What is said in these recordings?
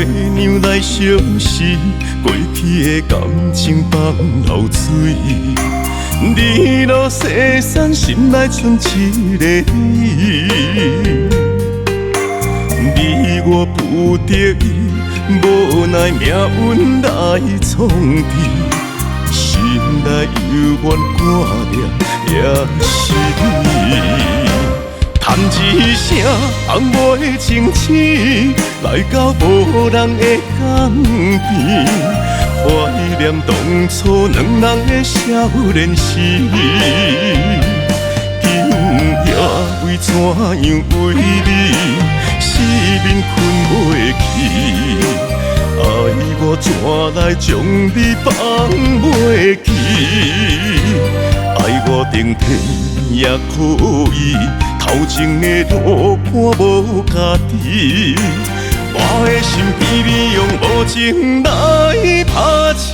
娘来相思，过去的感情放流水。日落西山，心内剩一个你。你我不得已，无奈命运来创治，心内犹原挂念也是你。叹一声放袂清醒，来到无人的港边，怀念当初两人的少年时。今夜为怎样为你，四面困袂去？爱我怎来将你放袂记？爱我顶天也可以。头前的路看无家己，我的心被你用无情来打醒。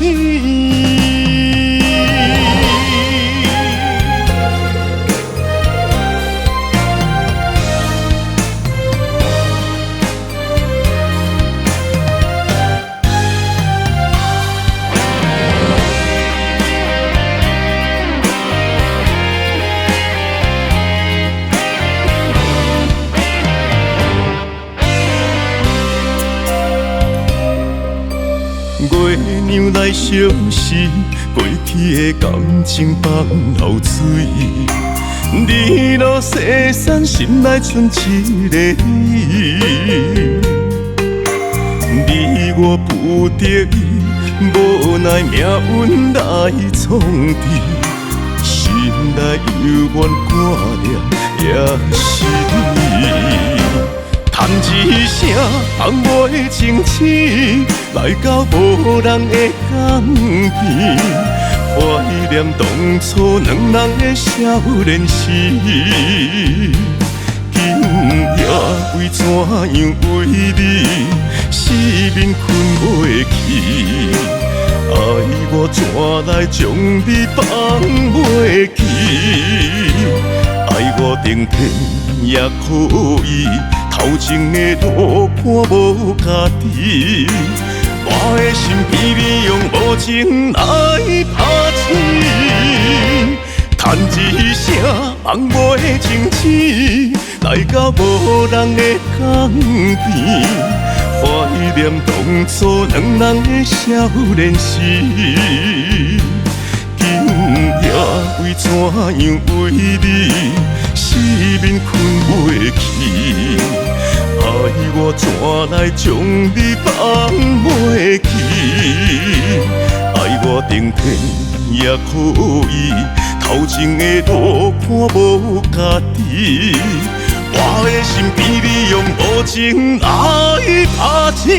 月娘来相思，过去的感情放流水。日落西山，心内剩一个你。你我不得已，无奈命运来创治，心内犹原挂念也是你。叹一声放袂清醒，来到无人的港边，怀念当初两人的少年时。今夜为怎样为你，四面困袂去？爱我怎来将你放袂记？爱我顶天也可以。头前的路看无家己，我的心被你用无情来打醒。叹一声放袂清醒，来到无人的港边，怀念当初两人的少年时。今夜为怎样为你，四面困袂去？爱我怎来将你放袂记？爱我顶天也可以，头前的路看无家己，我的心被你用无情来打醒。